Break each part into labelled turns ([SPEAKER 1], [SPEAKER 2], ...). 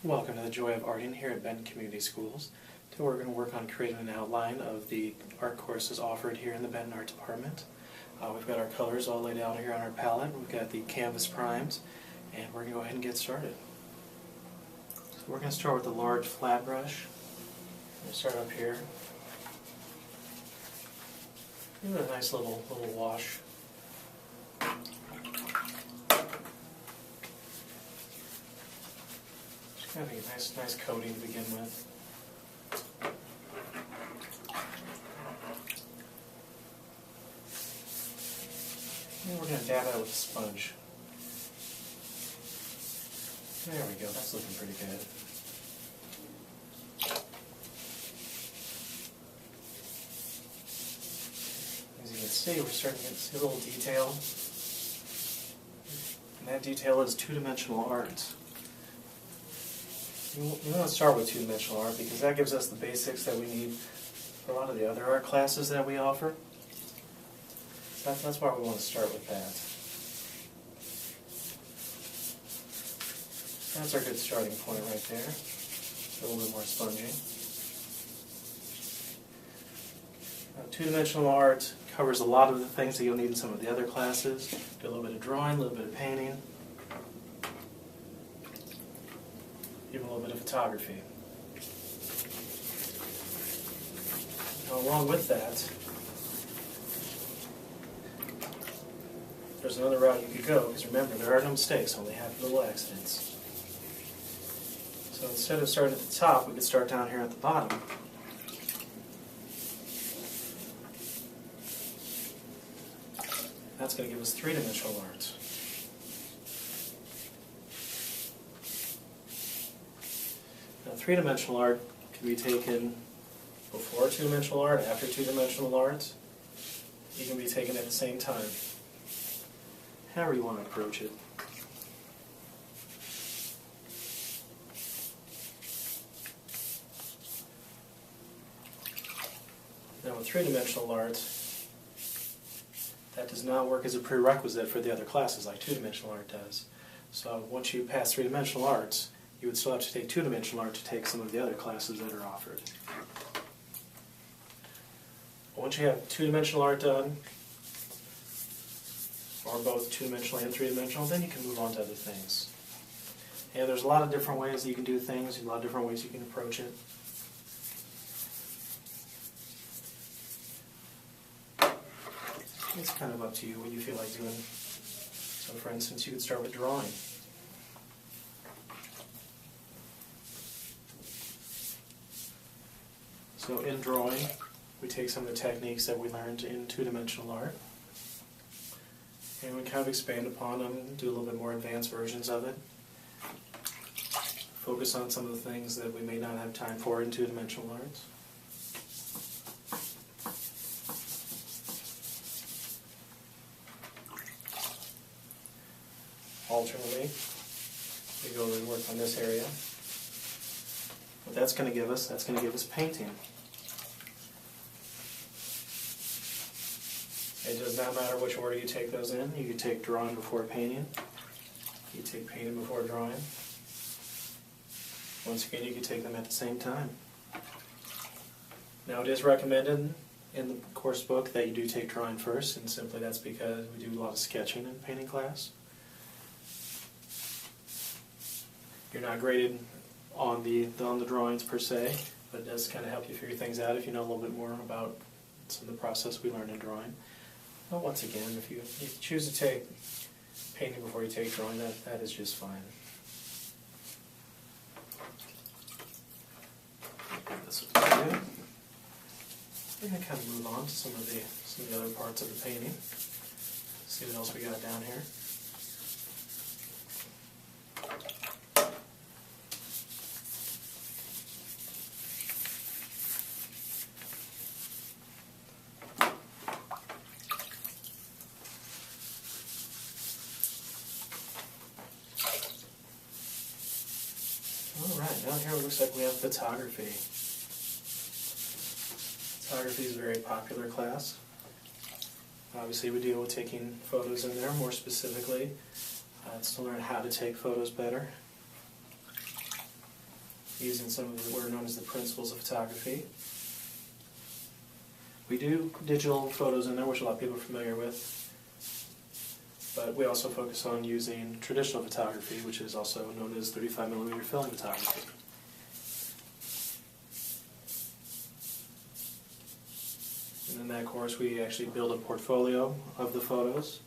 [SPEAKER 1] Welcome to the Joy of Arting here at Benton Community Schools. Today we're going to work on creating an outline of the art courses offered here in the Benton Art Department. We've got our colors all laid out here on our palette. We've got the canvas primes, and we're going to go ahead and get started. So we're going to start with a large flat brush. We'll start up here. Give it a nice little wash. Having a nice coating to begin with. And we're going to dab that with a sponge. There we go, that's looking pretty good. As you can see, we're starting to see a little detail. And that detail is two-dimensional art. We want to start with two-dimensional art because that gives us the basics that we need for a lot of the other art classes that we offer. So that's why we want to start with that. That's our good starting point right there. A little bit more sponging. Two-dimensional art covers a lot of the things that you'll need in some of the other classes. Do a little bit of drawing, a little bit of painting. Even a little bit of photography. Now, along with that, there's another route you could go, because remember, there are no mistakes, only happy little accidents. So instead of starting at the top, we could start down here at the bottom. That's going to give us three-dimensional art. Now, three-dimensional art can be taken before two-dimensional art, after two-dimensional art. You can be taken at the same time. However you want to approach it. Now, with three-dimensional art, that does not work as a prerequisite for the other classes like two-dimensional art does. So once you pass three-dimensional art, you would still have to take two-dimensional art to take some of the other classes that are offered. Once you have two-dimensional art done, or both two-dimensional and three-dimensional, then you can move on to other things. And there's a lot of different ways that you can do things, a lot of different ways you can approach it. It's kind of up to you what you feel like doing. So for instance, you could start with drawing. So in drawing, we take some of the techniques that we learned in two-dimensional art, and we kind of expand upon them, do a little bit more advanced versions of it, focus on some of the things that we may not have time for in two-dimensional art. Alternately, we go and work on this area. What that's going to give us painting. It does not matter which order you take those in. You could take drawing before painting. You take painting before drawing. Once again, you could take them at the same time. Now, it is recommended in the course book that you do take drawing first, and simply that's because we do a lot of sketching in painting class. You're not graded on the drawings per se, but it does kind of help you figure things out if you know a little bit more about some of the process we learned in drawing. But once again, if you choose to take painting before you take drawing, that is just fine. This will be good. We're going to kind of move on to some of the other parts of the painting. See what else we got down here. Alright, down here it looks like we have photography. Photography is a very popular class. Obviously we deal with taking photos in there more specifically. It's to learn how to take photos better. using some of what are known as the principles of photography. We do digital photos in there, which a lot of people are familiar with, but we also focus on using traditional photography, which is also known as 35mm film photography. And in that course, we actually build a portfolio of the photos,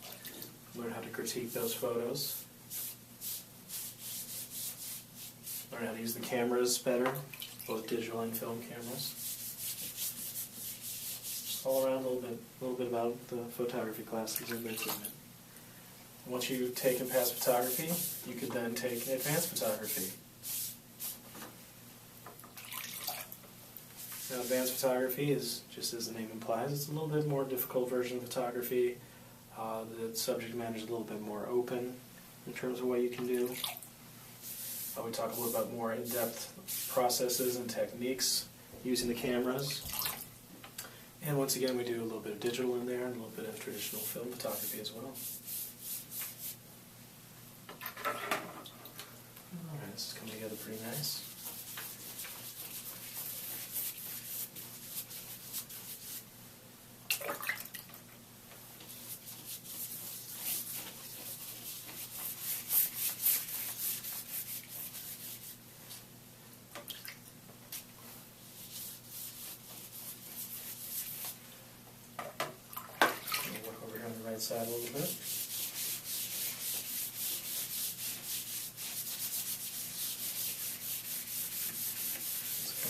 [SPEAKER 1] learn how to critique those photos, learn how to use the cameras better, both digital and film cameras. Just all around a little bit about the photography classes in Benton. Once you take and pass photography, you could then take advanced photography. Now, advanced photography is, just as the name implies, it's a little bit more difficult version of photography. The subject matter is a little bit more open in terms of what you can do. We talk a little about more in-depth processes and techniques using the cameras. And once again, we do a little bit of digital in there and a little bit of traditional film photography as well. Alright, this is coming together pretty nice. Work over here on the right side a little bit.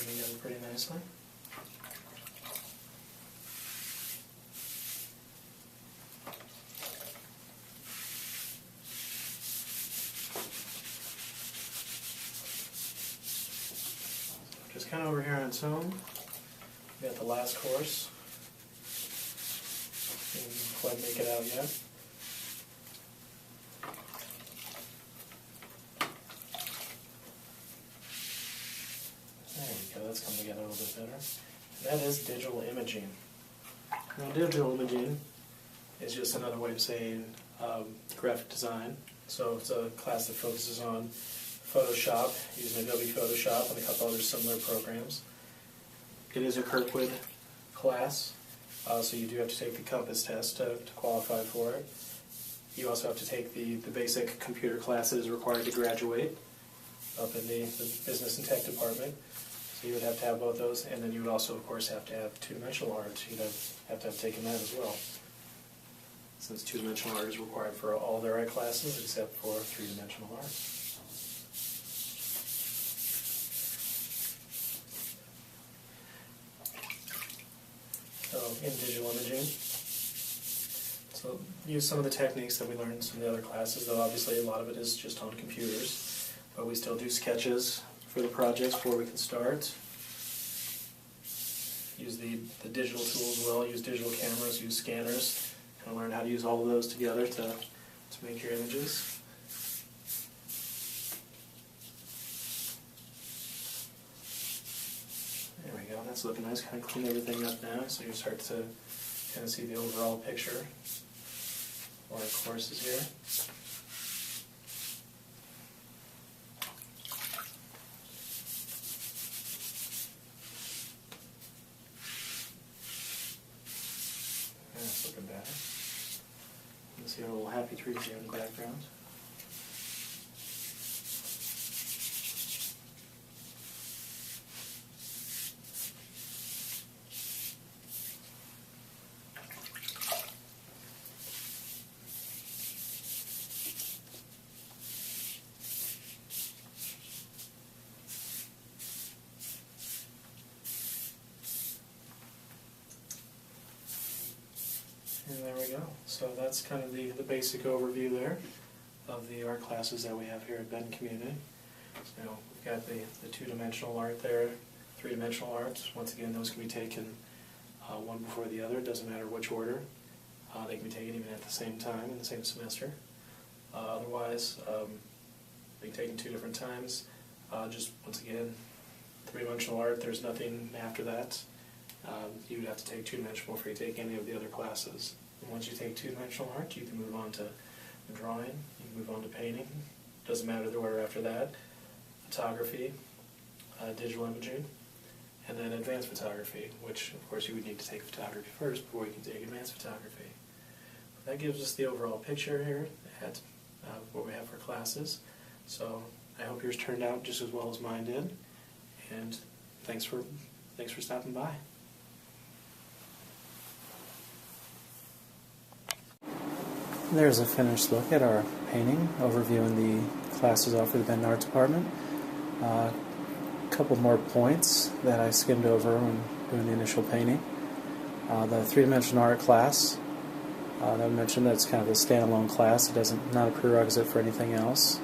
[SPEAKER 1] Together pretty nicely. Just kind of over here on its own. We got the last course. Didn't quite make it out yet. That's come together a little bit better. And that is digital imaging. Now, digital imaging is just another way of saying graphic design. So it's a class that focuses on Photoshop, using Adobe Photoshop and a couple other similar programs. It is a Kirkwood class, so you do have to take the Compass test to qualify for it. You also have to take the basic computer classes required to graduate up in the Business and Tech Department. So you would have to have both those, and then you would also, of course, have to have two-dimensional art. You'd have to have taken that as well, since two-dimensional art is required for all their art classes except for three-dimensional art. So in digital imaging, so use some of the techniques that we learned in some of the other classes, though obviously a lot of it is just on computers, but we still do sketches for the projects before we can start. Use the digital tools as well, use digital cameras, use scanners, kind of learn how to use all of those together to make your images. There we go, that's looking nice, kind of clean everything up now, so you start to kind of see the overall picture of our courses here. That's looking better. You can see our little happy trees here in the background. And there we go. So that's kind of the basic overview there of the art classes that we have here at Benton Community. So we've got the two-dimensional art there, three-dimensional art. Once again, those can be taken one before the other. It doesn't matter which order. They can be taken even at the same time in the same semester. Otherwise, they can be taken 2 different times. Just once again, three-dimensional art, there's nothing after that. You would have to take two-dimensional before you take any of the other classes. And once you take two-dimensional art, you can move on to drawing, you can move on to painting. Doesn't matter the order after that. Photography, digital imaging, and then advanced photography, which of course you would need to take photography first before you can take advanced photography. That gives us the overall picture here at what we have for classes. So I hope yours turned out just as well as mine did, and thanks for stopping by. There's a finished look at our painting, overviewing the classes offered at the Benton Art Department. A couple more points that I skimmed over when doing the initial painting. The three-dimensional art class, that I mentioned, that's kind of a standalone class. It doesn't, not a prerequisite for anything else,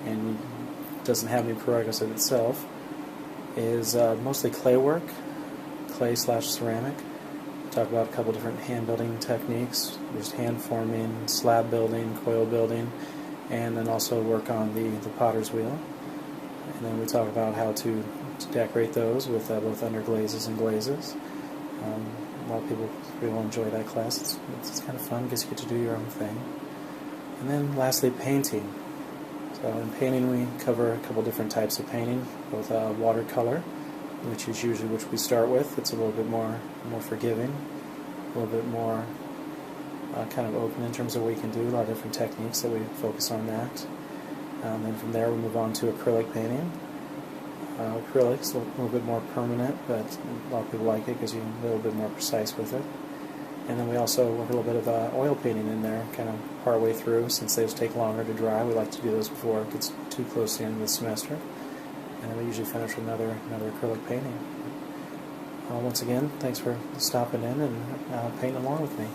[SPEAKER 1] and doesn't have any prerequisite itself. Is mostly clay work, clay/ceramic. Talk about a couple different hand building techniques. There's hand forming, slab building, coil building, and then also work on the potter's wheel. And then we talk about how to decorate those with both underglazes and glazes. A lot of people really will enjoy that class. It's kind of fun because you get to do your own thing. And then lastly, painting. So in painting we cover a couple different types of painting, both watercolor, which is usually which we start with. It's a little bit more forgiving, a little bit more kind of open in terms of what you can do, a lot of different techniques that we focus on that. Then from there we move on to acrylic painting. Acrylic's a little bit more permanent, but a lot of people like it because you're a little bit more precise with it. And then we also work a little bit of oil painting in there, kind of part way through, since those take longer to dry. We like to do those before it gets too close to the end of the semester. And then we usually finish with another acrylic painting. Once again, thanks for stopping in and painting along with me.